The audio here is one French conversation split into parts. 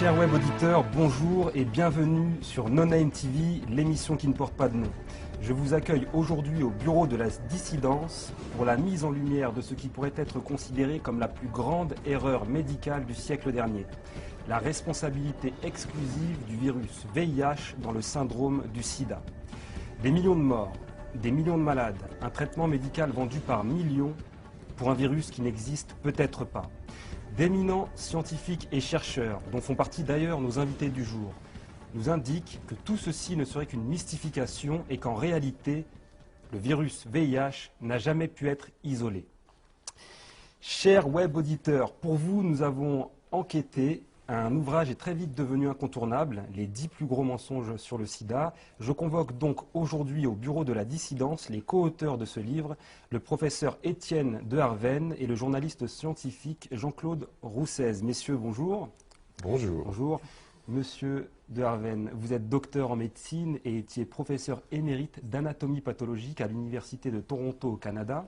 Chers web auditeurs, bonjour et bienvenue sur No Name TV, l'émission qui ne porte pas de nom. Je vous accueille aujourd'hui au bureau de la dissidence pour la mise en lumière de ce qui pourrait être considéré comme la plus grande erreur médicale du siècle dernier. La responsabilité exclusive du virus VIH dans le syndrome du sida. Des millions de morts, des millions de malades, un traitement médical vendu par millions pour un virus qui n'existe peut-être pas. D'éminents scientifiques et chercheurs, dont font partie d'ailleurs nos invités du jour, nous indiquent que tout ceci ne serait qu'une mystification et qu'en réalité, le virus VIH n'a jamais pu être isolé. Chers web auditeurs, pour vous, nous avons enquêté. Un ouvrage est très vite devenu incontournable, les 10 plus gros mensonges sur le sida. Je convoque donc aujourd'hui au bureau de la dissidence les co-auteurs de ce livre, le professeur Étienne de Harven et le journaliste scientifique Jean-Claude Roussez. Messieurs, bonjour. Bonjour. Bonjour. Monsieur de Harven, vous êtes docteur en médecine et étiez professeur émérite d'anatomie pathologique à l'Université de Toronto au Canada.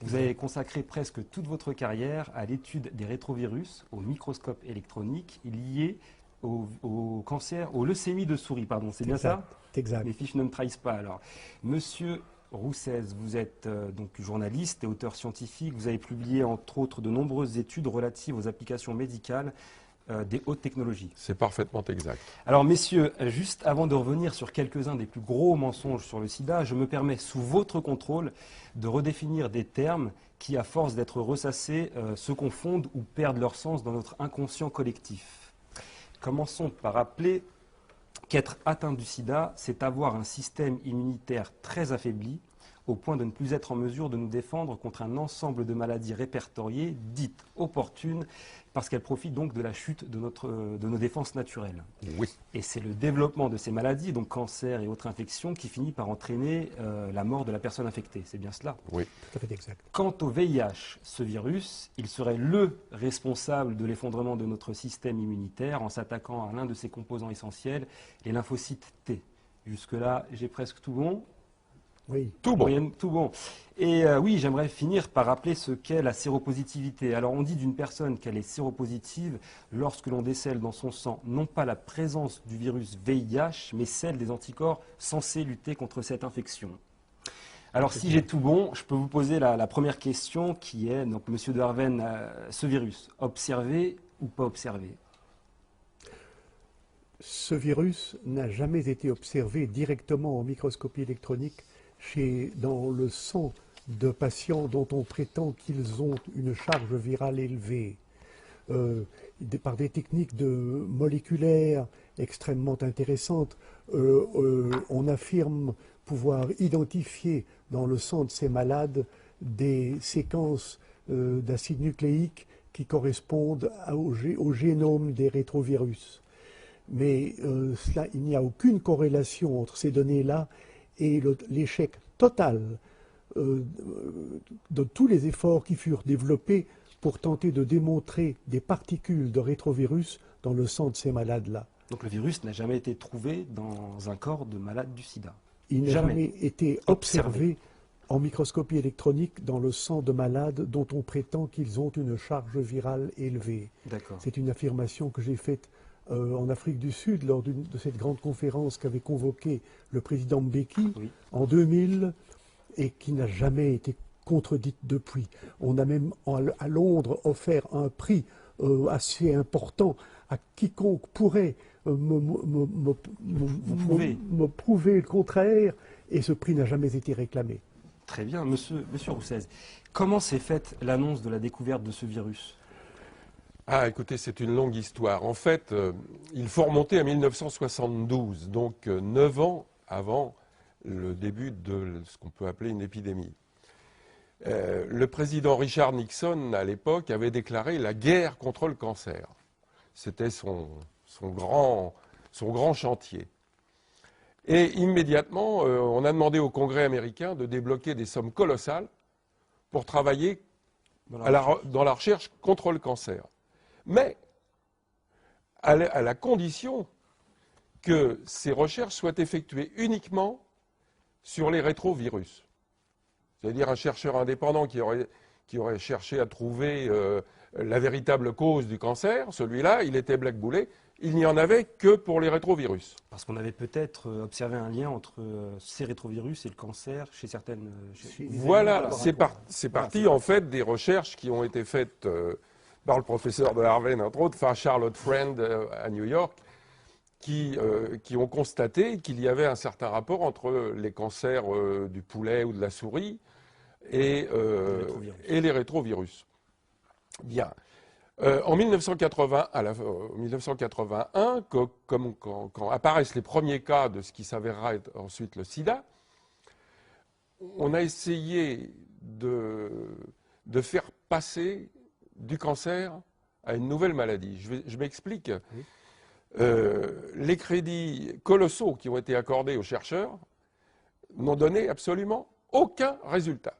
Vous avez consacré presque toute votre carrière à l'étude des rétrovirus au microscope électronique liés au cancer, aux leucémies de souris, pardon, c'est bien ça? Exact. Les fiches ne me trahissent pas alors. Monsieur Roussez, vous êtes donc journaliste et auteur scientifique. Vous avez publié entre autres de nombreuses études relatives aux applications médicales des hautes technologies. C'est parfaitement exact. Alors messieurs, juste avant de revenir sur quelques-uns des plus gros mensonges sur le sida, je me permets sous votre contrôle de redéfinir des termes qui, à force d'être ressassés, se confondent ou perdent leur sens dans notre inconscient collectif. Commençons par rappeler qu'être atteint du sida, c'est avoir un système immunitaire très affaibli, au point de ne plus être en mesure de nous défendre contre un ensemble de maladies répertoriées, dites opportunes, parce qu'elles profitent donc de la chute de nos défenses naturelles. Oui. Et c'est le développement de ces maladies, donc cancer et autres infections, qui finit par entraîner la mort de la personne infectée. C'est bien cela? Oui. Tout à fait exact. Quant au VIH, ce virus, il serait le responsable de l'effondrement de notre système immunitaire en s'attaquant à l'un de ses composants essentiels, les lymphocytes T. Jusque-là, j'ai presque tout bon. Oui. Tout bon. Moyenne, tout bon. Et oui, j'aimerais finir par rappeler ce qu'est la séropositivité. Alors on dit d'une personne qu'elle est séropositive lorsque l'on décèle dans son sang non pas la présence du virus VIH, mais celle des anticorps censés lutter contre cette infection. Alors si j'ai tout bon, je peux vous poser la première question qui est, donc Monsieur de Harven, ce virus, observé ou pas observé? Ce virus n'a jamais été observé directement en microscopie électronique dans le sang de patients dont on prétend qu'ils ont une charge virale élevée. Par des techniques moléculaires extrêmement intéressantes, on affirme pouvoir identifier dans le sang de ces malades des séquences d'acides nucléiques qui correspondent au génome des rétrovirus. Mais il n'y a aucune corrélation entre ces données-là et l'échec total de tous les efforts qui furent développés pour tenter de démontrer des particules de rétrovirus dans le sang de ces malades-là. Donc le virus n'a jamais été trouvé dans un corps de malade du sida? Il n'a jamais été observé en microscopie électronique dans le sang de malades dont on prétend qu'ils ont une charge virale élevée. C'est une affirmation que j'ai faite en Afrique du Sud lors de cette grande conférence qu'avait convoquée le président Mbeki en 2000 et qui n'a jamais été contredite depuis. On a même à Londres offert un prix assez important à quiconque pourrait me prouver le contraire, et ce prix n'a jamais été réclamé. Très bien, monsieur Roussez. Comment s'est faite l'annonce de la découverte de ce virus? Ah, écoutez, c'est une longue histoire. En fait, il faut remonter à 1972, donc 9 ans avant le début de ce qu'on peut appeler une épidémie. Le président Richard Nixon, à l'époque, avait déclaré la guerre contre le cancer. C'était son grand chantier. Et immédiatement, on a demandé au Congrès américain de débloquer des sommes colossales pour travailler dans la recherche contre le cancer. Mais à la condition que ces recherches soient effectuées uniquement sur les rétrovirus. C'est-à-dire un chercheur indépendant qui aurait cherché à trouver la véritable cause du cancer, celui-là, il était blackboulé, il n'y en avait que pour les rétrovirus. Parce qu'on avait peut-être observé un lien entre ces rétrovirus et le cancer chez certaines... Voilà, c'est parti en fait des recherches qui ont été faites par le professeur de Harvard, entre autres, enfin Charlotte Friend à New York, qui ont constaté qu'il y avait un certain rapport entre les cancers du poulet ou de la souris et les rétrovirus. Bien. En 1981, quand apparaissent les premiers cas de ce qui s'avérera être ensuite le sida, on a essayé de faire passer du cancer à une nouvelle maladie. Je m'explique. Oui. Les crédits colossaux qui ont été accordés aux chercheurs n'ont donné absolument aucun résultat.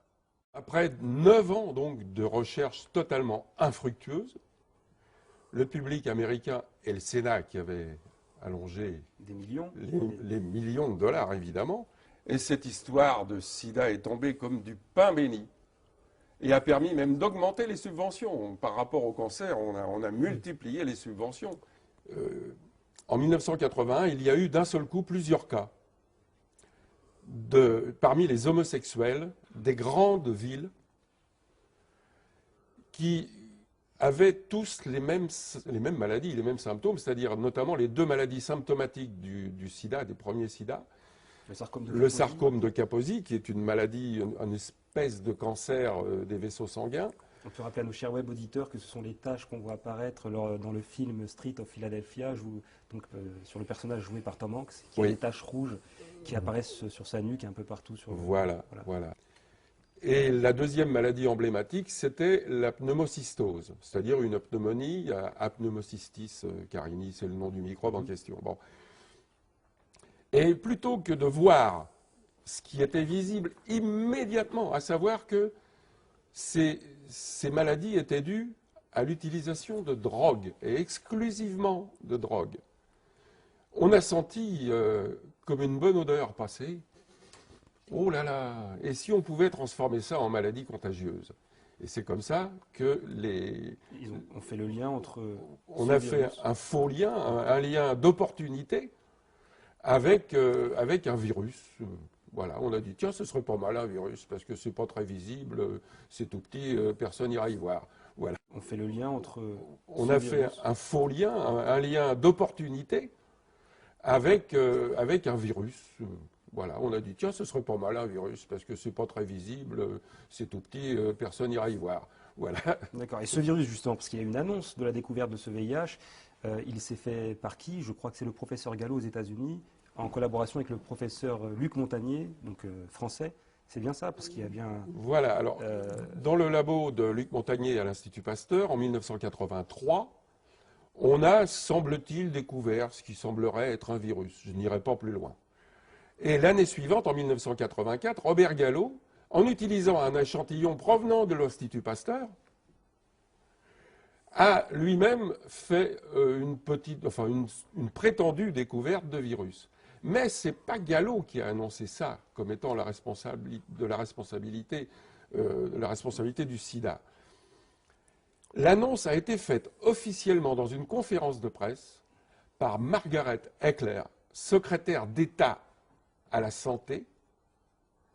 Après 9 ans donc, de recherche totalement infructueuse, le public américain et le Sénat qui avaient allongé des millions. Les millions de dollars évidemment, et cette histoire de sida est tombée comme du pain béni et a permis même d'augmenter les subventions. Par rapport au cancer, on a multiplié les subventions. En 1981, il y a eu d'un seul coup plusieurs cas parmi les homosexuels des grandes villes qui avaient tous les mêmes maladies, les mêmes symptômes, c'est-à-dire notamment les 2 maladies symptomatiques du sida, des premiers sida. Le sarcome de Kaposi, qui est une maladie, une espèce de cancer des vaisseaux sanguins. On peut rappeler à nos chers web auditeurs que ce sont les taches qu'on voit apparaître dans le film Street of Philadelphia, sur le personnage joué par Tom Hanks, qui a des taches rouges qui apparaissent sur sa nuque et un peu partout. Voilà. Et la deuxième maladie emblématique, c'était la pneumocystose, c'est-à-dire une pneumonie à pneumocystis carini, c'est le nom du microbe en question. Bon. Et plutôt que de voir ce qui était visible immédiatement, à savoir que ces maladies étaient dues à l'utilisation de drogue, et exclusivement de drogue, on a senti comme une bonne odeur passer. Oh là là! Et si on pouvait transformer ça en maladie contagieuse? Et c'est comme ça que on fait le lien entre... On a fait un faux lien, un lien d'opportunité avec un virus. Voilà, on a dit, tiens, ce serait pas mal un virus, parce que c'est pas très visible, c'est tout petit, personne n'ira y voir. Voilà. On fait le lien entre... On a fait un faux lien, un lien d'opportunité avec un virus. Voilà, on a dit, tiens, ce serait pas mal un virus, parce que c'est pas très visible, c'est tout petit, personne n'ira y voir. Voilà. D'accord. Et ce virus, justement, parce qu'il y a une annonce de la découverte de ce VIH, il s'est fait par qui? Je crois que c'est le professeur Gallo aux États-Unis, en collaboration avec le professeur Luc Montagnier, donc français. C'est bien ça, parce qu'il y a bien... Voilà, alors, dans le labo de Luc Montagnier à l'Institut Pasteur, en 1983, on a, semble-t-il, découvert ce qui semblerait être un virus. Je n'irai pas plus loin. Et l'année suivante, en 1984, Robert Gallo, en utilisant un échantillon provenant de l'Institut Pasteur, a lui-même fait une prétendue découverte de virus. Mais ce n'est pas Gallo qui a annoncé ça comme étant la responsabilité du sida. L'annonce a été faite officiellement dans une conférence de presse par Margaret Heckler, secrétaire d'État à la santé,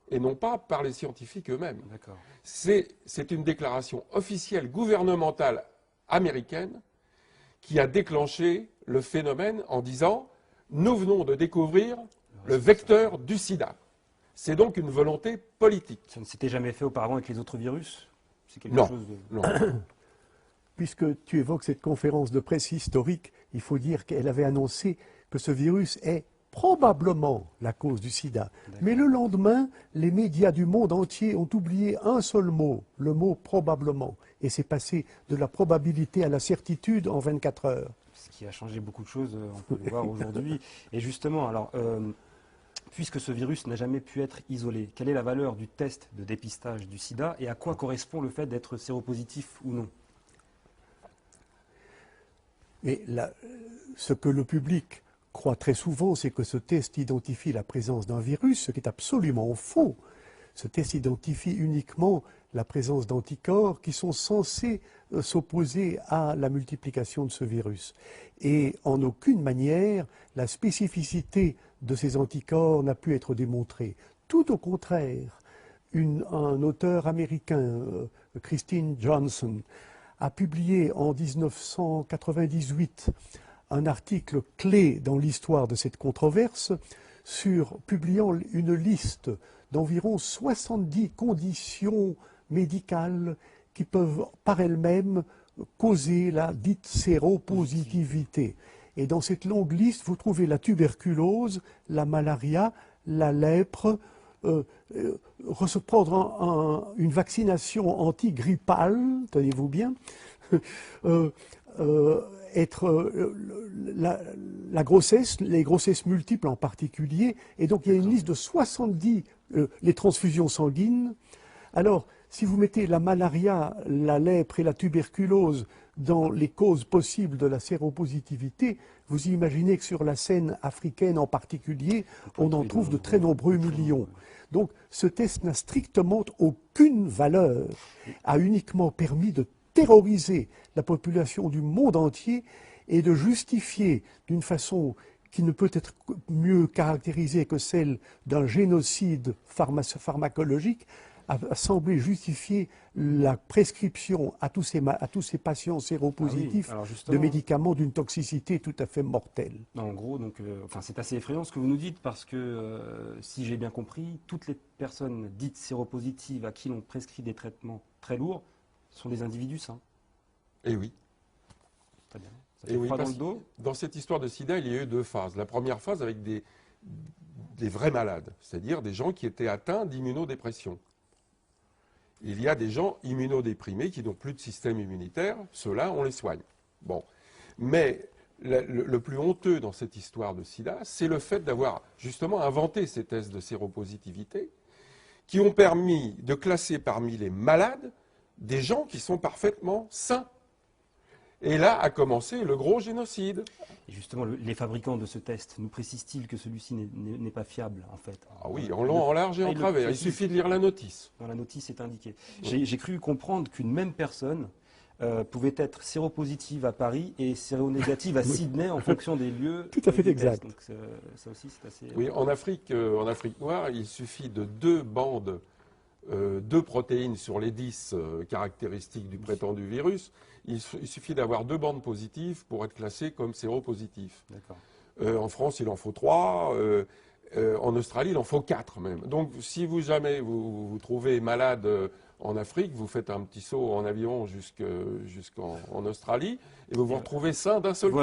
et non pas par les scientifiques eux-mêmes. C'est une déclaration officielle gouvernementale américaine qui a déclenché le phénomène en disant « Nous venons de découvrir le vecteur du sida ». C'est donc une volonté politique. Ça ne s'était jamais fait auparavant avec les autres virus? Non. Puisque tu évoques cette conférence de presse historique, il faut dire qu'elle avait annoncé que ce virus est probablement la cause du sida. Mais le lendemain, les médias du monde entier ont oublié un seul mot, le mot probablement. Et c'est passé de la probabilité à la certitude en 24 heures. Ce qui a changé beaucoup de choses, on peut le voir aujourd'hui. Et justement, alors, puisque ce virus n'a jamais pu être isolé, quelle est la valeur du test de dépistage du sida et à quoi correspond le fait d'être séropositif ou non? Mais ce que le public croit très souvent, c'est que ce test identifie la présence d'un virus, ce qui est absolument faux. Ce test identifie uniquement la présence d'anticorps qui sont censés s'opposer à la multiplication de ce virus. Et en aucune manière, la spécificité de ces anticorps n'a pu être démontrée. Tout au contraire, un auteur américain, Christine Johnson, a publié en 1998 un article clé dans l'histoire de cette controverse, publiant une liste d'environ 70 conditions médicales qui peuvent par elles-mêmes causer la dite séropositivité. Et dans cette longue liste, vous trouvez la tuberculose, la malaria, la lèpre, prendre une vaccination antigrippale, tenez-vous bien, la grossesse, les grossesses multiples en particulier, et donc il y a une liste de 70, les transfusions sanguines. Alors, si vous mettez la malaria, la lèpre et la tuberculose dans les causes possibles de la séropositivité, vous imaginez que sur la scène africaine en particulier, on en trouve de très nombreux millions. Donc ce test n'a strictement aucune valeur, a uniquement permis de terroriser la population du monde entier et de justifier d'une façon qui ne peut être mieux caractérisée que celle d'un génocide pharmacologique, a semblé justifier la prescription à tous ces patients séropositifs de médicaments d'une toxicité tout à fait mortelle. En gros, donc, c'est assez effrayant ce que vous nous dites, parce que, si j'ai bien compris, toutes les personnes dites séropositives à qui l'on prescrit des traitements très lourds sont des individus sains. Eh oui. Très bien. Ça fait froid dans le dos. Dans cette histoire de sida, il y a eu deux phases. La première phase avec des vrais malades, c'est-à-dire des gens qui étaient atteints d'immunodépression. Il y a des gens immunodéprimés qui n'ont plus de système immunitaire, ceux-là, on les soigne. Bon. Mais le plus honteux dans cette histoire de sida, c'est le fait d'avoir justement inventé ces tests de séropositivité qui ont permis de classer parmi les malades des gens qui sont parfaitement sains. Et là a commencé le gros génocide. Et justement, les fabricants de ce test nous précisent-ils que celui-ci n'est pas fiable, en fait? Ah oui, en long, en large et en travers. Il suffit de lire la notice. Dans la notice, c'est indiqué. Oui. J'ai cru comprendre qu'une même personne pouvait être séropositive à Paris et séronégative à Sydney en fonction des lieux. Tout à fait exact. Donc, ça aussi, c'est assez... Oui, en Afrique noire, il suffit de 2 bandes, 2 protéines sur les 10 caractéristiques du prétendu virus. Il suffit d'avoir 2 bandes positives pour être classé comme séropositif. En France, il en faut 3. En Australie, il en faut 4 même. Donc, si jamais vous trouvez malade en Afrique, vous faites un petit saut en avion jusqu'en Australie et vous vous retrouvez sain d'un seul coup.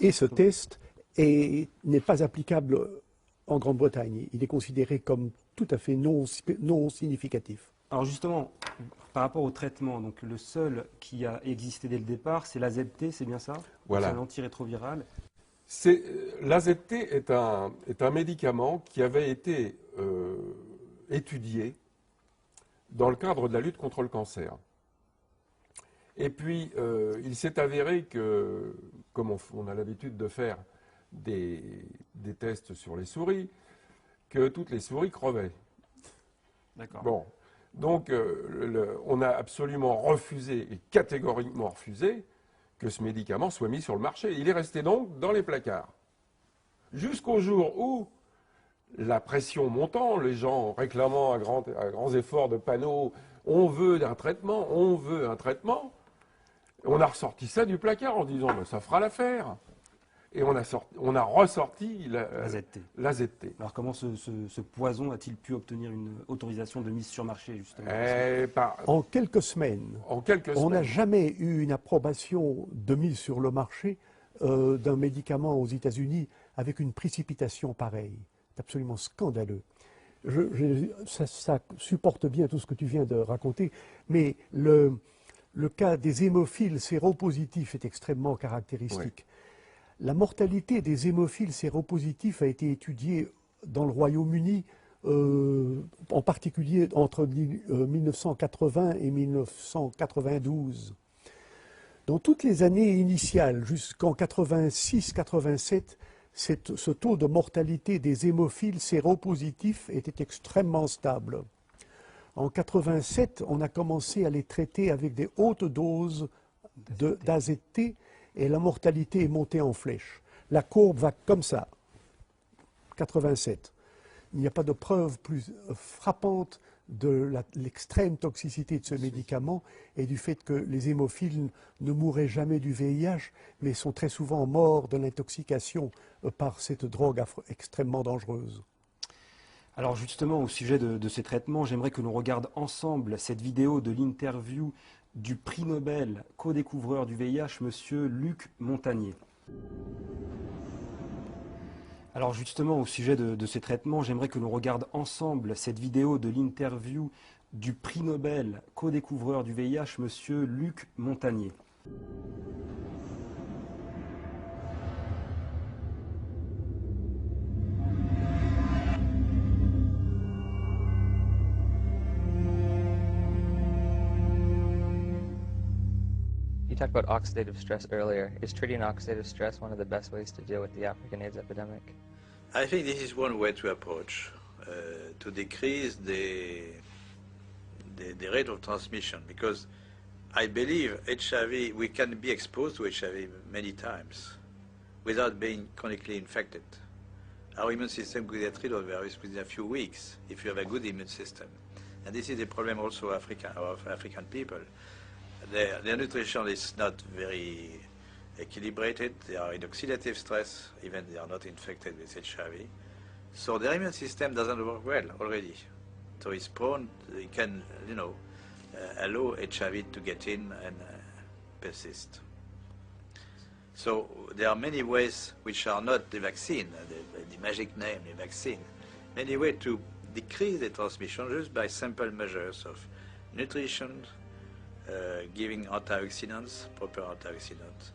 Et ce test n'est pas applicable en Grande-Bretagne. Il est considéré comme tout à fait non significatif. Alors justement, par rapport au traitement, donc le seul qui a existé dès le départ, c'est l'AZT, c'est bien ça? Voilà. C'est un antirétroviral. L'AZT est un médicament qui avait été étudié dans le cadre de la lutte contre le cancer. Et puis, il s'est avéré que, comme on a l'habitude de faire des tests sur les souris, que toutes les souris crevaient. D'accord. Bon. Donc, on a absolument refusé, et catégoriquement refusé, que ce médicament soit mis sur le marché. Il est resté donc dans les placards. Jusqu'au jour où, la pression montant, les gens réclamant à grands efforts de panneaux, on veut un traitement, on veut un traitement, on a ressorti ça du placard en disant, ben, ça fera l'affaire. Et on a ressorti l'AZT. Alors comment ce poison a-t-il pu obtenir une autorisation de mise sur marché, justement? En quelques semaines. On n'a jamais eu une approbation de mise sur le marché d'un médicament aux États-Unis avec une précipitation pareille. C'est absolument scandaleux. Ça supporte bien tout ce que tu viens de raconter, mais le cas des hémophiles séropositifs est extrêmement caractéristique. Oui. La mortalité des hémophiles séropositifs a été étudiée dans le Royaume-Uni, en particulier entre 1980 et 1992. Dans toutes les années initiales, jusqu'en 86-87, ce taux de mortalité des hémophiles séropositifs était extrêmement stable. En 87, on a commencé à les traiter avec des hautes doses d'AZT et la mortalité est montée en flèche. La courbe va comme ça. 87. Il n'y a pas de preuve plus frappante de l'extrême toxicité de ce médicament et du fait que les hémophiles ne mourraient jamais du VIH, mais sont très souvent morts de l'intoxication par cette drogue extrêmement dangereuse. Alors justement, au sujet de ces traitements, j'aimerais que l'on regarde ensemble cette vidéo de l'interview du prix Nobel co-découvreur du VIH, monsieur Luc Montagnier. Alors justement, au sujet de ces traitements, j'aimerais que l'on regarde ensemble cette vidéo de l'interview du prix Nobel co-découvreur du VIH, monsieur Luc Montagnier. You talked about oxidative stress earlier. Is treating oxidative stress one of the best ways to deal with the African AIDS epidemic? I think this is one way to approach, to decrease the rate of transmission, because I believe HIV, we can be exposed to HIV many times without being chronically infected. Our immune system could get rid of the virus within a few weeks if you have a good immune system. And this is the problem also of African people. Their nutrition is not very equilibrated. They are in oxidative stress, even they are not infected with HIV. So their immune system doesn't work well already. So it's prone, it can, allow HIV to get in and persist. So there are many ways which are not the vaccine, the magic name, the vaccine. Many ways to decrease the transmission just by simple measures of nutrition, giving antioxidants, proper antioxidants,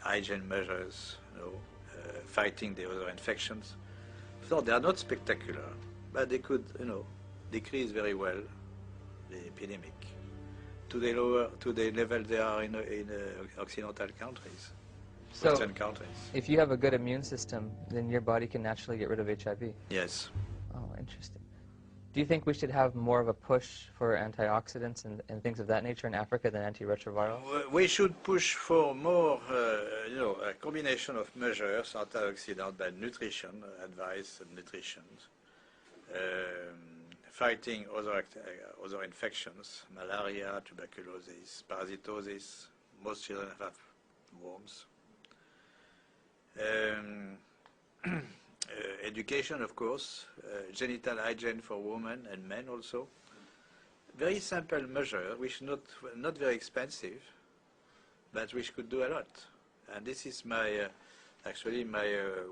hygiene measures, fighting the other infections. So they are not spectacular, but they could, decrease very well the epidemic to the level they are in Occidental countries, So, Western countries. if you have a good immune system, then your body can naturally get rid of HIV. Yes. Oh, interesting. Do you think we should have more of a push for antioxidants and things of that nature in Africa than antiretrovirals? We should push for more, a combination of measures, antioxidant by nutrition, advice and nutrition, fighting other infections, malaria, tuberculosis, parasitosis. Most children have worms. Education, of course, genital hygiene for women and men also. Very simple measure, which not very expensive, but which could do a lot. And this is my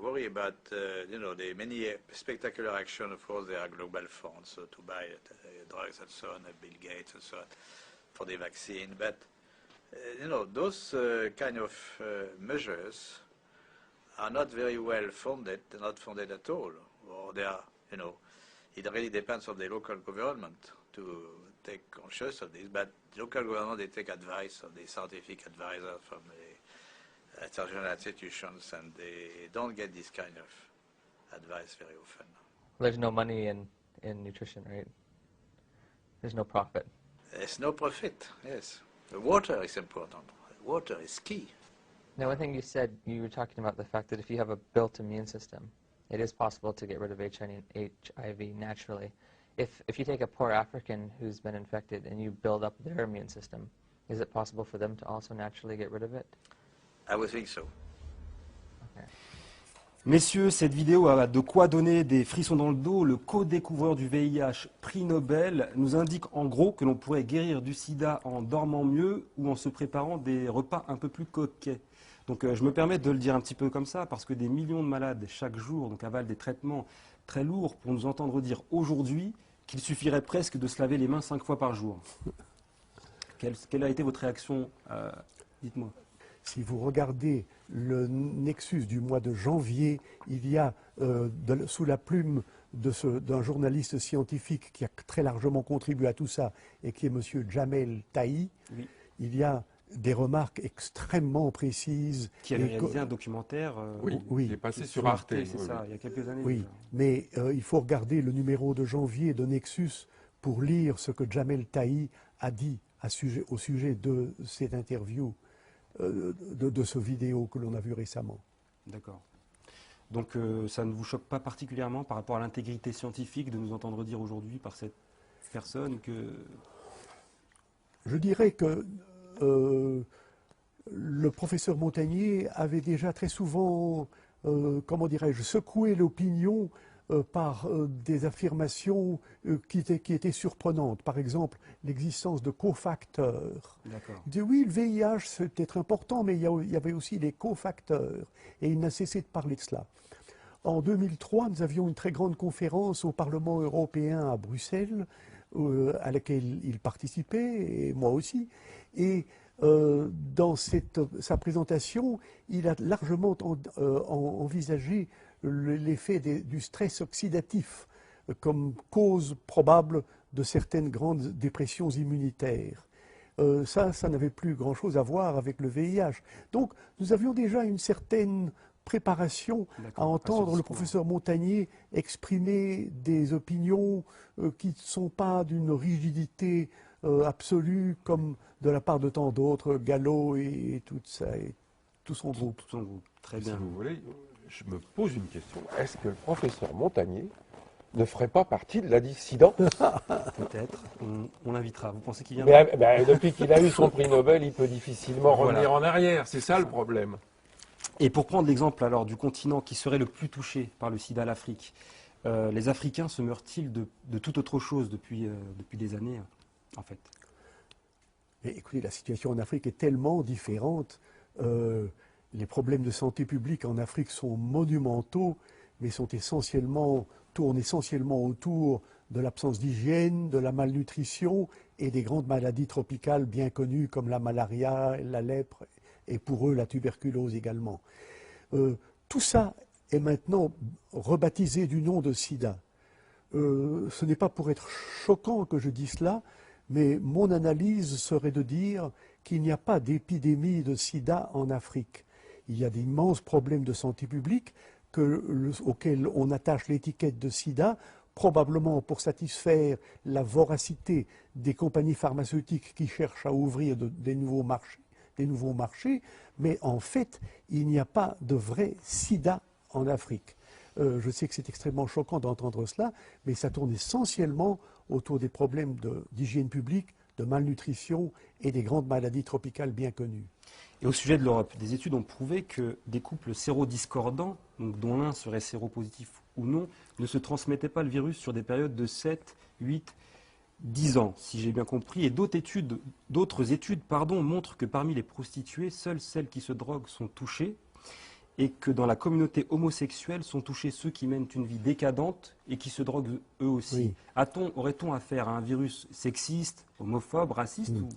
worry about the many spectacular action. Of course, there are global funds to buy drugs and so on, Bill Gates and so on, for the vaccine. But those kind of measures are not very well funded, not funded at all, or they are, it really depends on the local government to take conscious of this, but local government, they take advice of the scientific advisor from the international institutions, and they don't get this kind of advice very often. There's no money in nutrition, right? There's no profit. There's no profit, yes. The water is important. Water is key. Now, one thing you said, you were talking about the fact that if you have a built immune system, it is possible to get rid of HIV naturally. If you take a poor African who's been infected and you build up their immune system, is it possible for them to also naturally get rid of it? I would think so. Okay. Messieurs, cette vidéo a de quoi donner des frissons dans le dos. Le co-découvreur du VIH, prix Nobel, nous indique en gros que l'on pourrait guérir du sida en dormant mieux ou en se préparant des repas un peu plus coquets. Donc je me permets de le dire un petit peu comme ça parce que des millions de malades chaque jour avalent des traitements très lourds pour nous entendre dire aujourd'hui qu'il suffirait presque de se laver les mains 5 fois par jour. Quelle a été votre réaction? Dites-moi. Si vous regardez le Nexus du mois de janvier, il y a, sous la plume d'un journaliste scientifique qui a très largement contribué à tout ça, et qui est M. Jamel Tahi, Oui. Il y a des remarques extrêmement précises. Qui avait réalisé un documentaire Oui, il est passé sur Arte. c'est ça, il y a quelques années. Oui, déjà. mais il faut regarder le numéro de janvier de Nexus pour lire ce que Jamel Tahi a dit au sujet de cette interview, de ce vidéo que l'on a vu récemment. D'accord. Donc ça ne vous choque pas particulièrement par rapport à l'intégrité scientifique de nous entendre dire aujourd'hui par cette personne que... Je dirais que le professeur Montagnier avait déjà très souvent, comment dirais-je, secoué l'opinion par des affirmations qui étaient surprenantes. Par exemple, l'existence de cofacteurs. D'accord. Il dit oui, le VIH c'est peut-être important, mais il y avait aussi les cofacteurs. Et il n'a cessé de parler de cela. En 2003, nous avions une très grande conférence au Parlement européen à Bruxelles, à laquelle il participait, et moi aussi. Et dans sa présentation, il a largement envisagé l'effet du stress oxydatif comme cause probable de certaines grandes dépressions immunitaires. Ça n'avait plus grand-chose à voir avec le VIH. Donc, nous avions déjà une certaine préparation à entendre le professeur Montagnier exprimer des opinions qui ne sont pas d'une rigidité absolue comme de la part de tant d'autres, Gallo et tout ça, et tout son groupe. Tout son groupe, très bien. Si vous voulez, je me pose une question. Est-ce que le professeur Montagnier ne ferait pas partie de la dissidence? Peut-être, on l'invitera. Vous pensez qu'il viendra? Depuis qu'il a eu son prix Nobel, il peut difficilement revenir en arrière. C'est ça le problème. Et pour prendre l'exemple alors du continent qui serait le plus touché par le sida, l'Afrique, les Africains se meurent-ils de toute autre chose depuis des années, en fait? Mais écoutez, la situation en Afrique est tellement différente. Les problèmes de santé publique en Afrique sont monumentaux, mais tournent essentiellement autour de l'absence d'hygiène, de la malnutrition et des grandes maladies tropicales bien connues comme la malaria, la lèpre et pour eux la tuberculose également. Tout ça est maintenant rebaptisé du nom de sida. Ce n'est pas pour être choquant que je dis cela, mais mon analyse serait de dire qu'il n'y a pas d'épidémie de sida en Afrique. Il y a d'immenses problèmes de santé publique auxquels on attache l'étiquette de sida, probablement pour satisfaire la voracité des compagnies pharmaceutiques qui cherchent à ouvrir des nouveaux marchés, mais en fait, il n'y a pas de vrai sida en Afrique. Je sais que c'est extrêmement choquant d'entendre cela, mais ça tourne essentiellement autour des problèmes d'hygiène publique, de malnutrition et des grandes maladies tropicales bien connues. Et au sujet de l'Europe, des études ont prouvé que des couples sérodiscordants, donc dont l'un serait séropositif ou non, ne se transmettaient pas le virus sur des périodes de 7, 8, 10 ans, si j'ai bien compris. Et d'autres études montrent que parmi les prostituées, seules celles qui se droguent sont touchées, et que dans la communauté homosexuelle sont touchés ceux qui mènent une vie décadente et qui se droguent eux aussi. Oui. Aurait-on affaire à un virus sexiste, homophobe, raciste ou...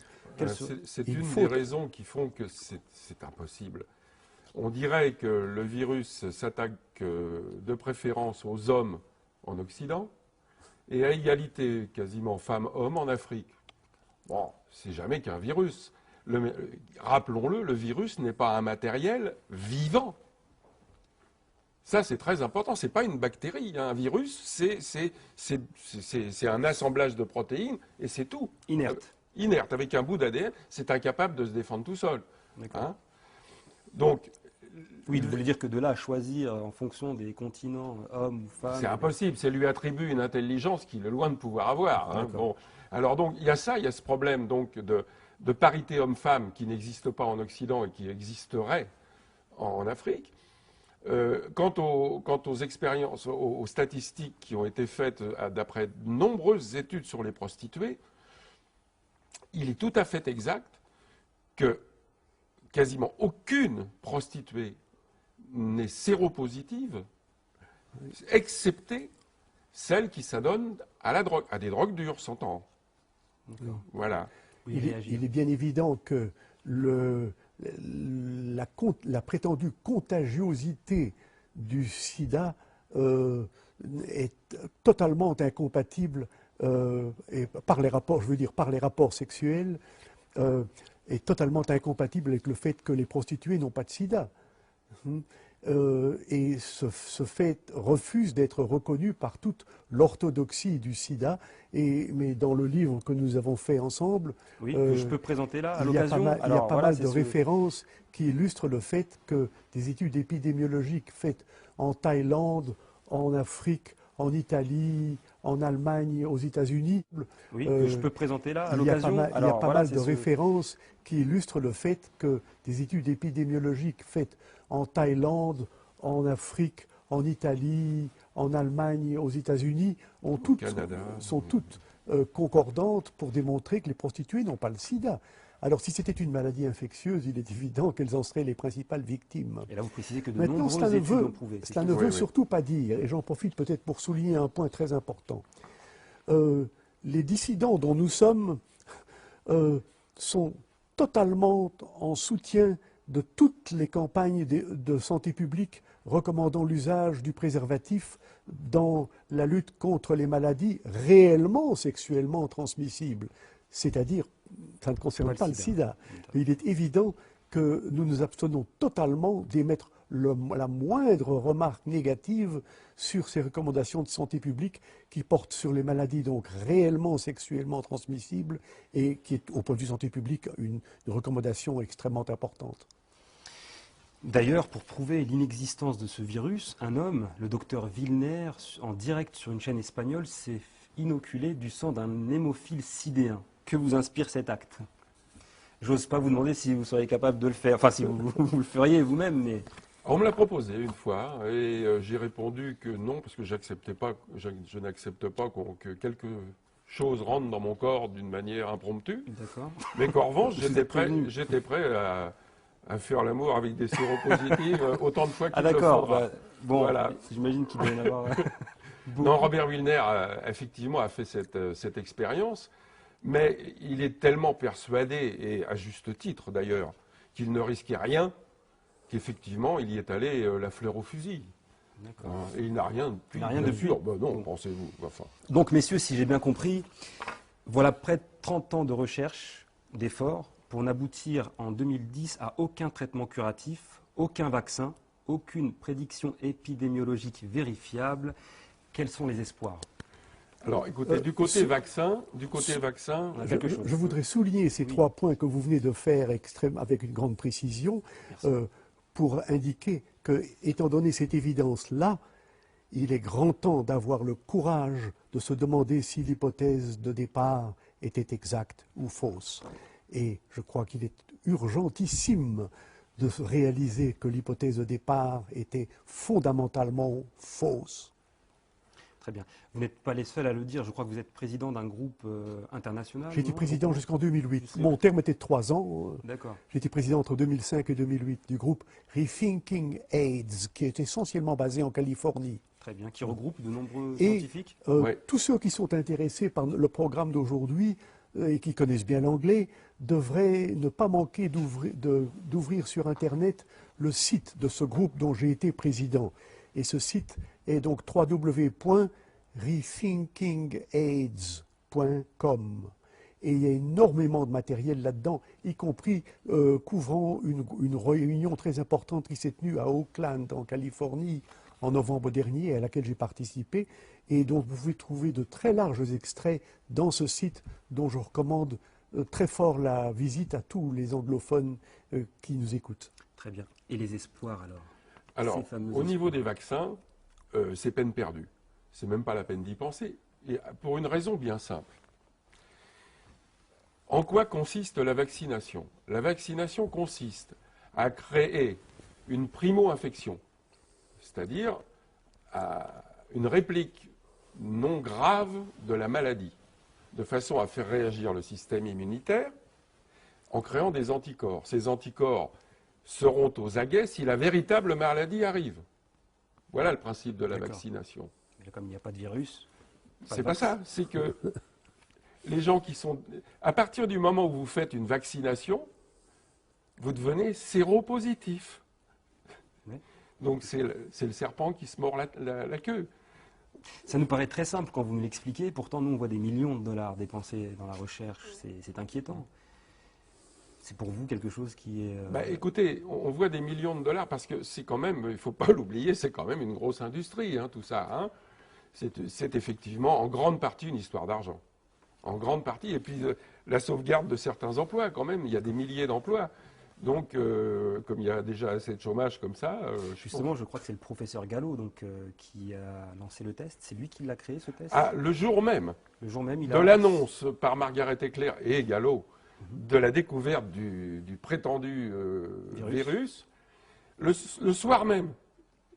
C'est une des raisons qui font que c'est impossible. On dirait que le virus s'attaque de préférence aux hommes en Occident et à égalité quasiment femmes-hommes en Afrique. Bon, c'est jamais qu'un virus. Rappelons-le, le virus n'est pas un matériel vivant. Ça, c'est très important. Ce n'est pas une bactérie. Un virus, c'est un assemblage de protéines et c'est tout. Inerte. Inerte. Avec un bout d'ADN, c'est incapable de se défendre tout seul. Hein? Donc, oui, vous voulez dire que de là à choisir en fonction des continents, hommes ou femmes... C'est impossible. C'est lui attribuer une intelligence qu'il est loin de pouvoir avoir. Hein? Bon. Alors donc, il y a ça, il y a ce problème donc, de parité homme-femme qui n'existe pas en Occident et qui existerait en Afrique. Quant aux expériences, aux statistiques qui ont été faites d'après de nombreuses études sur les prostituées, il est tout à fait exact que quasiment aucune prostituée n'est séropositive, excepté celle qui s'adonne à la drogue, à des drogues dures, s'entend. Voilà. Il est bien évident que la prétendue contagiosité du sida est totalement incompatible et par les rapports sexuels, est totalement incompatible avec le fait que les prostituées n'ont pas de sida. et ce fait refuse d'être reconnu par toute l'orthodoxie du sida. Mais dans le livre que nous avons fait ensemble, Oui, que je peux présenter là à il y a pas l'occasion. mal, il y a Alors, pas voilà, mal c'est de ce- références qui illustrent le fait que des études épidémiologiques faites en Thaïlande, en Afrique, en Italie, en Allemagne, aux États-Unis, Oui, que je peux présenter là à il y a pas l'occasion. mal, il y a Alors, pas voilà, mal c'est de ce- références qui illustrent le fait que des études épidémiologiques faites en Thaïlande, en Afrique, en Italie, en Allemagne, aux États-Unis, Canada. sont toutes concordantes pour démontrer que les prostituées n'ont pas le sida. Alors si c'était une maladie infectieuse, il est évident qu'elles en seraient les principales victimes. Et là, vous précisez que de Maintenant, nombreuses cela ne études veut, l'ont prouvé. cela C'est ne qui- veut Oui. surtout pas dire, et j'en profite peut-être pour souligner un point très important, les dissidents dont nous sommes sont totalement en soutien de toutes les campagnes de santé publique recommandant l'usage du préservatif dans la lutte contre les maladies réellement sexuellement transmissibles. C'est-à-dire, ça ne concerne pas le sida. Mais il est évident que nous nous abstenons totalement d'émettre la moindre remarque négative sur ces recommandations de santé publique qui portent sur les maladies donc réellement sexuellement transmissibles et qui est, au point de vue santé publique, une recommandation extrêmement importante. D'ailleurs, pour prouver l'inexistence de ce virus, un homme, le docteur Wilner, en direct sur une chaîne espagnole, s'est inoculé du sang d'un hémophile sidéen. Que vous inspire cet acte? J'ose pas vous demander si vous seriez capable de le faire, enfin si vous le feriez vous-même, mais... On me l'a proposé une fois et j'ai répondu que non, parce que je n'accepte pas que quelque chose rentre dans mon corps d'une manière impromptue. D'accord. Mais qu'en revanche, Vous j'étais êtes prévenu. prêt à faire l'amour avec des séropositives autant de fois qu'il Ah le d'accord, faudra. bah, bon, Voilà. j'imagine qu'il doit y en avoir beaucoup. Non, Robert Wilner, effectivement, a fait cette expérience, mais il est tellement persuadé, et à juste titre d'ailleurs, qu'il ne risquait rien, qu'effectivement, il y est allé la fleur au fusil. D'accord. Et il n'a rien depuis. Il n'a rien bien depuis. sûr. Ben non, Bon. pensez-vous. Enfin, Donc, messieurs, si j'ai bien compris, voilà près de 30 ans de recherche, d'efforts, pour n'aboutir en 2010 à aucun traitement curatif, aucun vaccin, aucune prédiction épidémiologique vérifiable. Quels sont les espoirs? alors, écoutez, du côté vaccin, On a quelque chose. Je voudrais souligner ces Oui. 3 points que vous venez de faire avec une grande précision pour indiquer que, étant donné cette évidence-là, il est grand temps d'avoir le courage de se demander si l'hypothèse de départ était exacte ou fausse. Et je crois qu'il est urgentissime de réaliser que l'hypothèse de départ était fondamentalement fausse. Très bien. Vous n'êtes pas les seuls à le dire. Je crois que vous êtes président d'un groupe international. J'ai été non? président jusqu'en 2008. Je sais. Mon terme était de 3 ans. D'accord. J'ai été président entre 2005 et 2008 du groupe Rethinking AIDS, qui est essentiellement basé en Californie. Très bien. Qui regroupe de nombreux Et scientifiques. Ouais. tous ceux qui sont intéressés par le programme d'aujourd'hui et qui connaissent bien l'anglais devraient ne pas manquer d'ouvrir sur Internet le site de ce groupe dont j'ai été président. Et ce site est donc www.rethinkingaids.com. Et il y a énormément de matériel là-dedans, y compris couvrant une réunion très importante qui s'est tenue à Oakland, en Californie, en novembre dernier, à laquelle j'ai participé, et dont vous pouvez trouver de très larges extraits dans ce site, dont je recommande très fort la visite à tous les anglophones qui nous écoutent. Très bien. Et les espoirs alors? alors, Ces fameux au niveau des espoirs. vaccins, c'est peine perdue. C'est même pas la peine d'y penser. Et pour une raison bien simple. En quoi consiste la vaccination? La vaccination consiste à créer une primo-infection, c'est-à-dire une réplique non grave de la maladie, de façon à faire réagir le système immunitaire en créant des anticorps. Ces anticorps seront aux aguets si la véritable maladie arrive. Voilà le principe de la D'accord. vaccination. Mais comme il n'y a pas de virus. C'est pas ça, c'est que les gens qui sont... À partir du moment où vous faites une vaccination, vous devenez séropositif. Oui. Donc c'est le serpent qui se mord la queue. Ça nous paraît très simple quand vous nous l'expliquez. Pourtant, nous, on voit des millions de dollars dépensés dans la recherche. C'est inquiétant. c'est pour vous quelque chose qui est... Écoutez, on voit des millions de dollars parce que c'est quand même, il ne faut pas l'oublier, c'est quand même une grosse industrie, hein, tout ça. Hein. C'est effectivement en grande partie une histoire d'argent. En grande partie. Et puis la sauvegarde de certains emplois quand même, il y a des milliers d'emplois. Donc, comme il y a déjà assez de chômage comme ça... Justement, je crois que c'est le professeur Gallo qui a lancé le test. C'est lui qui l'a créé, ce test? Ah, le jour même il de l'annonce par Margaret Eclair et Gallo de la découverte du prétendu virus, le soir même,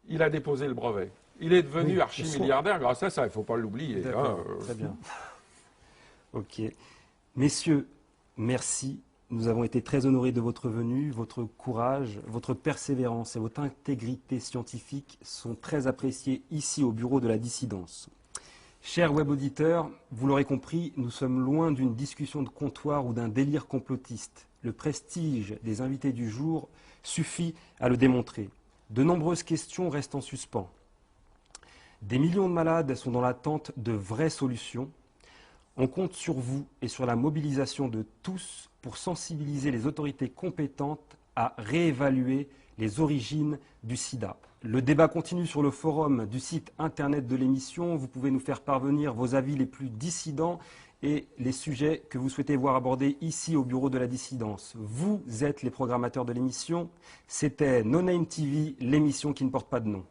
il a déposé le brevet. Il est devenu archi-milliardaire grâce à ça, il ne faut pas l'oublier. Hein, très bien. Ok. Messieurs, merci. Nous avons été très honorés de votre venue. Votre courage, votre persévérance et votre intégrité scientifique sont très appréciés ici au bureau de la dissidence. Chers web auditeurs, vous l'aurez compris, nous sommes loin d'une discussion de comptoir ou d'un délire complotiste. Le prestige des invités du jour suffit à le démontrer. De nombreuses questions restent en suspens. Des millions de malades sont dans l'attente de vraies solutions. On compte sur vous et sur la mobilisation de tous pour sensibiliser les autorités compétentes à réévaluer les origines du sida. Le débat continue sur le forum du site internet de l'émission. Vous pouvez nous faire parvenir vos avis les plus dissidents et les sujets que vous souhaitez voir abordés ici au bureau de la dissidence. Vous êtes les programmateurs de l'émission. C'était No Name TV, l'émission qui ne porte pas de nom.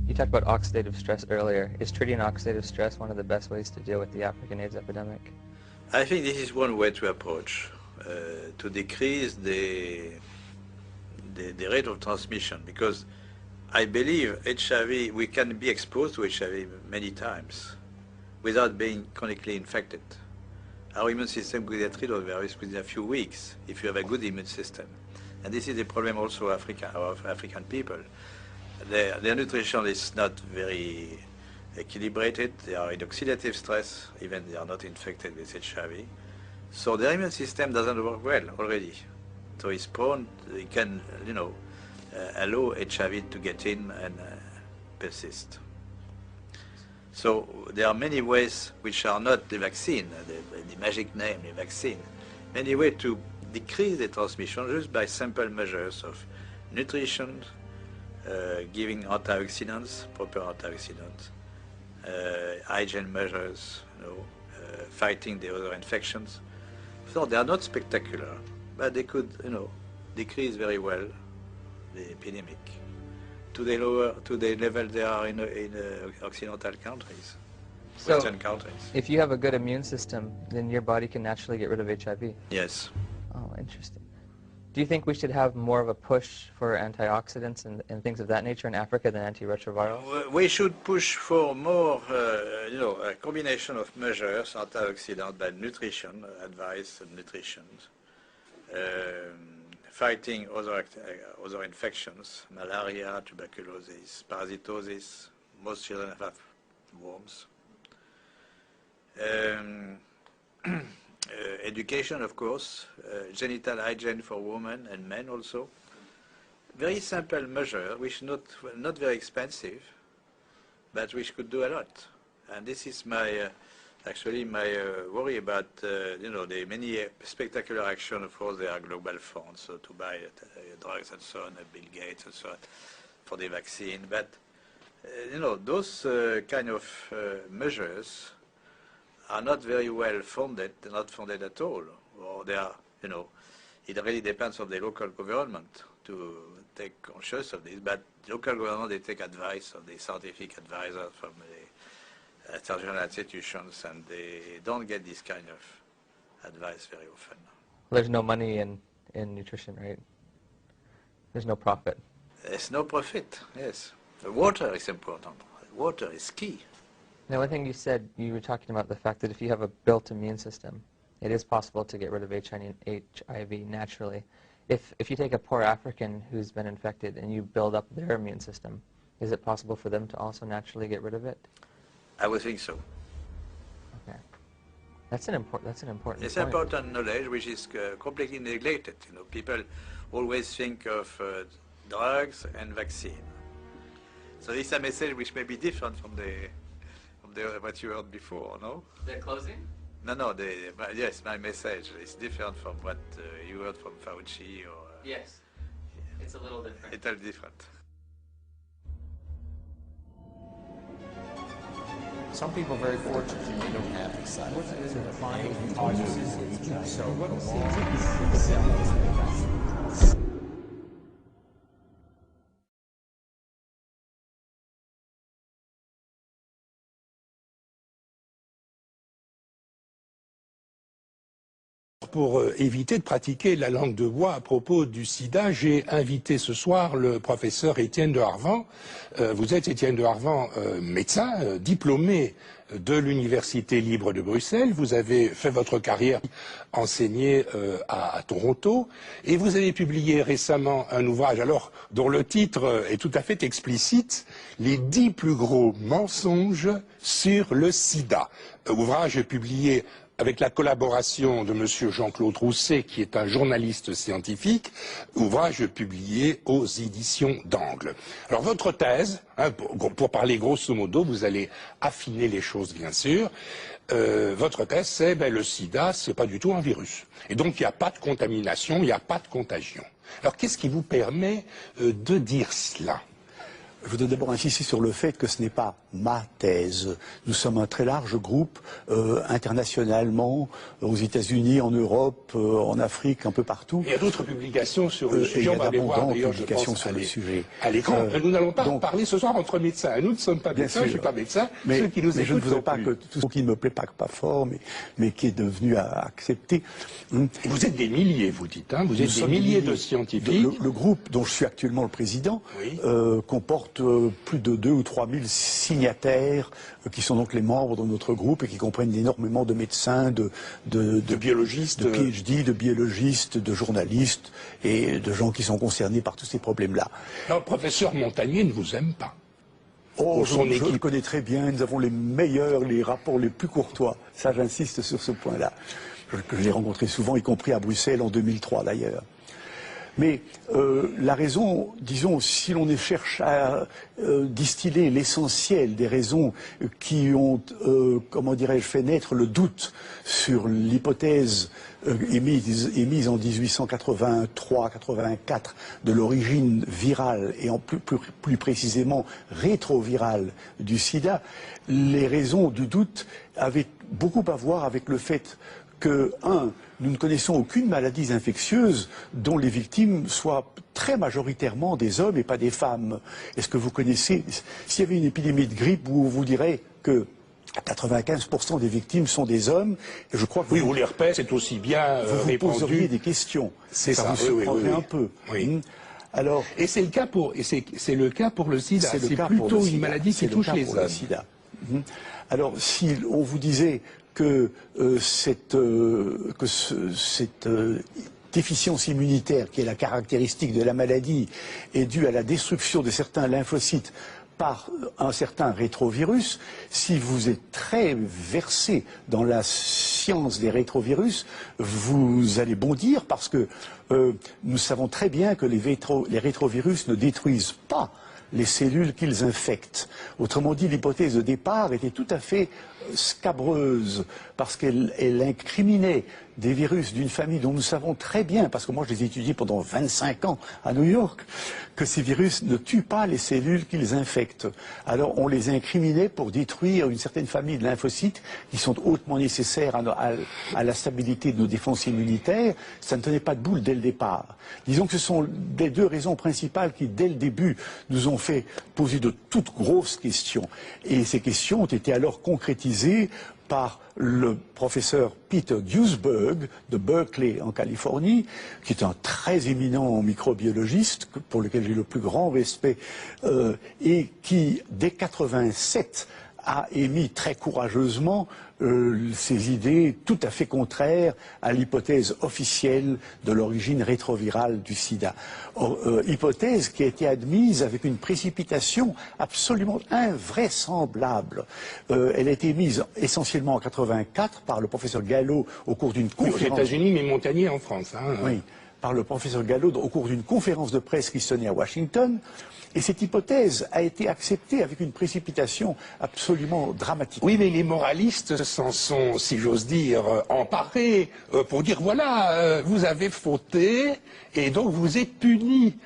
You talked about oxidative stress earlier. Is treating oxidative stress one of the best ways to deal with the African AIDS epidemic? I think this is one way to approach, to decrease the rate of transmission, because I believe HIV, we can be exposed to HIV many times without being chronically infected. Our immune system could get rid of the virus within a few weeks if you have a good immune system. And this is the problem also of African people. Their nutrition is not very equilibrated. They are in oxidative stress, even they are not infected with HIV. So their immune system doesn't work well already. So it's prone, it can, allow HIV to get in and persist. So there are many ways which are not the vaccine, the magic name, the vaccine. Many ways to decrease the transmission just by simple measures of nutrition, giving antioxidants, proper antioxidants, hygiene measures, fighting the other infections. So they are not spectacular, but they could, decrease very well the epidemic to the level they are in Occidental countries, Western countries. If you have a good immune system, then your body can naturally get rid of HIV. Yes. Oh, interesting. Do you think we should have more of a push for antioxidants and things of that nature in Africa than antiretrovirals? We should push for more, a combination of measures, antioxidant, but nutrition, advice and nutrition, fighting other infections, malaria, tuberculosis, parasitosis. Most children have worms. Education, of course, genital hygiene for women and men also. Very simple measure, which not very expensive, but which could do a lot. And this is my worry about the many spectacular action. Of course, there are global funds to buy drugs and so on, Bill Gates and so on, for the vaccine. But those kind of measures are not very well funded, not funded at all, or they are, it really depends on the local government to take conscious of this, but local government, they take advice of the scientific advisors from the international institutions, and they don't get this kind of advice very often. There's no money in nutrition, right? There's no profit. There's no profit, yes. The water is important. Water is key. Now, one thing you said, you were talking about the fact that if you have a built immune system, it is possible to get rid of HIV naturally. If you take a poor African who's been infected and you build up their immune system, is it possible for them to also naturally get rid of it? I would think so. Okay. That's an important It's point. important knowledge which is completely neglected. You know, people always think of drugs and vaccine. So this is a message which may be different from what you heard before, no? The closing? No, yes, my message is different from what you heard from Fauci or... Yes. It's a little different. It's a little different. Some people are very fortunate and they don't have these side effects. Pour éviter de pratiquer la langue de bois à propos du sida, j'ai invité ce soir le professeur Étienne de Harvan. Vous êtes Étienne de Harvan, médecin, diplômé de l'Université libre de Bruxelles. Vous avez fait votre carrière enseigné à Toronto et vous avez publié récemment un ouvrage dont le titre est tout à fait explicite, Les 10 plus gros mensonges sur le sida. Ouvrage publié avec la collaboration de monsieur Jean-Claude Rousset, qui est un journaliste scientifique, ouvrage publié aux éditions d'Angle. Alors votre thèse, pour parler grosso modo, vous allez affiner les choses bien sûr, votre thèse c'est le sida, c'est pas du tout un virus. Et donc il n'y a pas de contamination, il n'y a pas de contagion. Alors qu'est-ce qui vous permet de dire cela ? Je voudrais d'abord insister sur le fait que ce n'est pas ma thèse. Nous sommes un très large groupe, internationalement, aux États-Unis, en Europe, en Afrique, un peu partout. Il y a d'autres publications sur le sujet. Il y a On va les voir d'ailleurs, je publications pense, sur le sujet. à l'écran. Nous n'allons pas parler ce soir entre médecins. Nous ne sommes pas médecins, je ne suis pas médecin. Mais, ceux qui nous je ne écoutent voudrais non pas plus. que tout ce qui ne me plaît pas fort, mais qui est devenu à accepter. Et vous êtes des milliers, vous dites, hein, vous êtes des milliers de scientifiques. Le groupe dont je suis actuellement le président comporte plus de 2 ou 3 000 signataires qui sont donc les membres de notre groupe et qui comprennent énormément de médecins, de biologistes, de PhD, de biologistes, de journalistes et de gens qui sont concernés par tous ces problèmes-là. Alors, le professeur Montagnier ne vous aime pas. Oh, je le connais très bien, nous avons les meilleurs, les rapports les plus courtois. Ça, j'insiste sur ce point-là. Je l'ai rencontré souvent, y compris à Bruxelles en 2003 d'ailleurs. Mais la raison, disons, si l'on cherche à distiller l'essentiel des raisons qui ont, comment dirais-je, fait naître le doute sur l'hypothèse émise en 1883-84 de l'origine virale et en plus précisément rétrovirale du sida, les raisons du doute avaient beaucoup à voir avec le fait que, nous ne connaissons aucune maladie infectieuse dont les victimes soient très majoritairement des hommes et pas des femmes. Est-ce que vous connaissez, s'il y avait une épidémie de grippe, vous direz que 95% des victimes sont des hommes, et je crois que oui, l'herpès c'est aussi bien vous répandu. Poseriez des questions. C'est ça, vous surprendrait un peu. Oui. Alors, et c'est le cas pour le sida. C'est plutôt une maladie qui touche les hommes. Sida. Alors, si on vous disait que cette déficience immunitaire, qui est la caractéristique de la maladie, est due à la destruction de certains lymphocytes par un certain rétrovirus, si vous êtes très versé dans la science des rétrovirus, vous allez bondir parce que nous savons très bien que les rétrovirus ne détruisent pas les cellules qu'ils infectent. Autrement dit, l'hypothèse de départ était tout à fait scabreuse parce qu'elle incriminait des virus d'une famille dont nous savons très bien, parce que moi je les ai étudiés pendant 25 ans à New York, que ces virus ne tuent pas les cellules qu'ils infectent. Alors on les incriminait pour détruire une certaine famille de lymphocytes qui sont hautement nécessaires à la stabilité de nos défenses immunitaires. Ça ne tenait pas debout dès le départ. Disons que ce sont les deux raisons principales qui, dès le début, nous ont fait poser de toutes grosses questions. Et ces questions ont été alors concrétisées par le professeur Peter Duesberg de Berkeley en Californie, qui est un très éminent microbiologiste pour lequel j'ai le plus grand respect, et qui, dès 87, a émis très courageusement ces idées tout à fait contraires à l'hypothèse officielle de l'origine rétrovirale du sida. Hypothèse qui a été admise avec une précipitation absolument invraisemblable. Elle a été émise essentiellement en 84 par le professeur Gallo au cours d'une conférence... aux États-Unis, mais Montagnier en France. Hein. Oui, par le professeur Gallo au cours d'une conférence de presse qui se tenait à Washington. Et cette hypothèse a été acceptée avec une précipitation absolument dramatique. Oui, mais les moralistes s'en sont, si j'ose dire, emparés pour dire, voilà, vous avez fauté et donc vous êtes punis.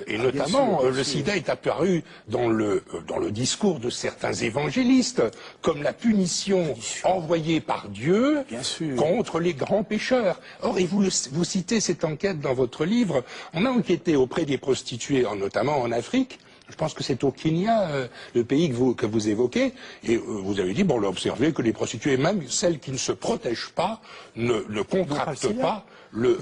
Et notamment, le sida est apparu dans le discours de certains évangélistes comme la punition envoyée par Dieu contre les grands pécheurs. Or, et vous citez cette enquête dans votre livre, on a enquêté auprès des prostituées, notamment en Afrique. Je pense que c'est au Kenya, le pays que vous évoquez, et vous avez dit, bon, on a observé que les prostituées, même celles qui ne se protègent pas, ne contractent pas le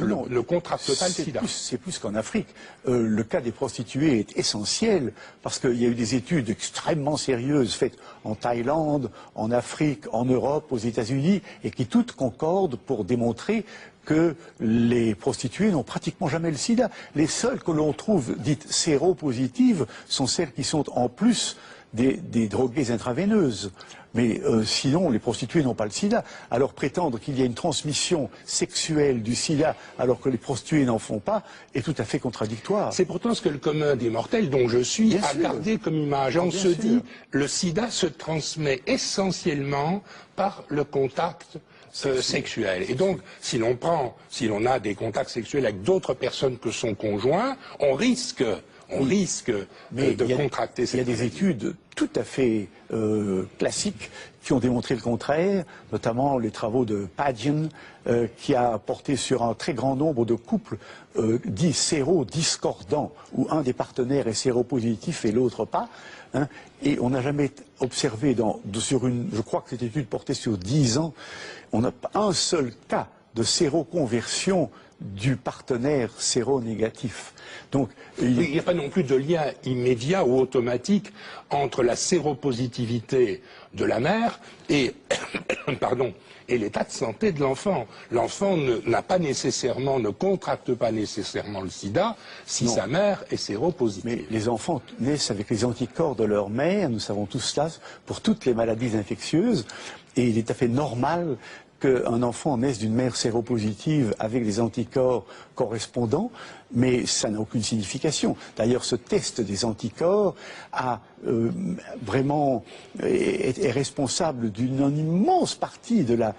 sida. C'est plus qu'en Afrique. Le cas des prostituées est essentiel parce qu'il y a eu des études extrêmement sérieuses faites en Thaïlande, en Afrique, en Europe, aux États-Unis, et qui toutes concordent pour démontrer que les prostituées n'ont pratiquement jamais le sida. Les seules que l'on trouve dites séropositives sont celles qui sont en plus des droguées intraveineuses. Mais sinon, les prostituées n'ont pas le sida. Alors prétendre qu'il y a une transmission sexuelle du sida alors que les prostituées n'en font pas est tout à fait contradictoire. C'est pourtant ce que le commun des mortels, dont je suis, a gardé comme image. On se dit, le sida se transmet essentiellement par le contact sexuel. Et donc, si l'on a des contacts sexuels avec d'autres personnes que son conjoint, on risque de contracter cette maladie. Il y a des études tout à fait classiques qui ont démontré le contraire, notamment les travaux de Padgett, qui a porté sur un très grand nombre de couples dits sérodiscordants, où un des partenaires est séropositif et l'autre pas. Hein, et on n'a jamais observé je crois que cette étude portait sur 10 ans, on n'a pas un seul cas de séroconversion du partenaire séronégatif. Donc, il n'y a pas non plus de lien immédiat ou automatique entre la séropositivité de la mère et l'état de santé de l'enfant. L'enfant ne contracte pas nécessairement le sida si sa mère est séropositive. Mais les enfants naissent avec les anticorps de leur mère, nous savons tous cela, pour toutes les maladies infectieuses, et il est tout à fait normal qu'un enfant naisse d'une mère séropositive avec des anticorps correspondants, mais ça n'a aucune signification. D'ailleurs, ce test des anticorps est responsable d'une immense partie de la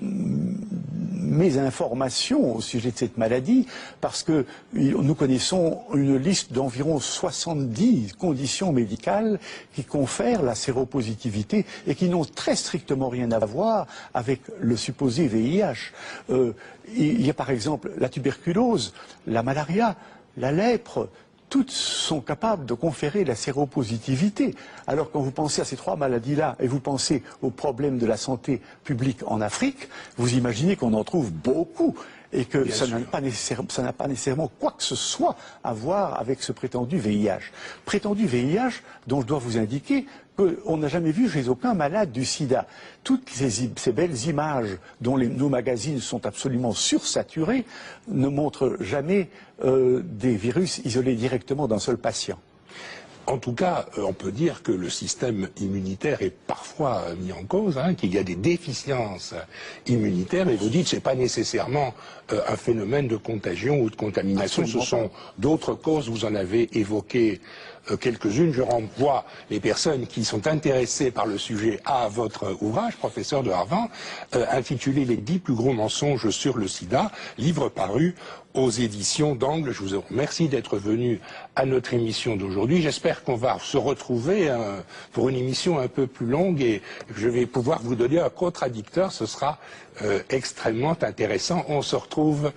mésinformation au sujet de cette maladie, parce que nous connaissons une liste d'environ 70 conditions médicales qui confèrent la séropositivité et qui n'ont très strictement rien à voir avec le supposé VIH. Il y a par exemple la tuberculose, la malaria, la lèpre. Toutes sont capables de conférer la séropositivité. Alors quand vous pensez à ces 3 maladies-là et vous pensez aux problèmes de la santé publique en Afrique, vous imaginez qu'on en trouve beaucoup et que ça n'a pas nécessairement quoi que ce soit à voir avec ce prétendu VIH. Prétendu VIH dont je dois vous indiquer qu'on n'a jamais vu chez aucun malade du sida. Toutes ces belles images dont nos magazines sont absolument sursaturés ne montrent jamais des virus isolés directement d'un seul patient. En tout cas, on peut dire que le système immunitaire est parfois mis en cause, qu'il y a des déficiences immunitaires, et vous dites que ce n'est pas nécessairement un phénomène de contagion ou de contamination, ce sont d'autres causes, vous en avez évoqué quelques-unes. Je renvoie les personnes qui sont intéressées par le sujet à votre ouvrage, professeur de Harvard, intitulé « Les 10 plus gros mensonges sur le sida », livre paru aux éditions d'Angle. Je vous remercie d'être venu à notre émission d'aujourd'hui. J'espère qu'on va se retrouver pour une émission un peu plus longue et je vais pouvoir vous donner un contradicteur. Ce sera extrêmement intéressant. On se retrouve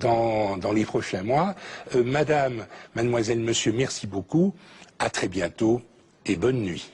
dans les prochains mois. Madame, mademoiselle, monsieur, merci beaucoup. À très bientôt et bonne nuit.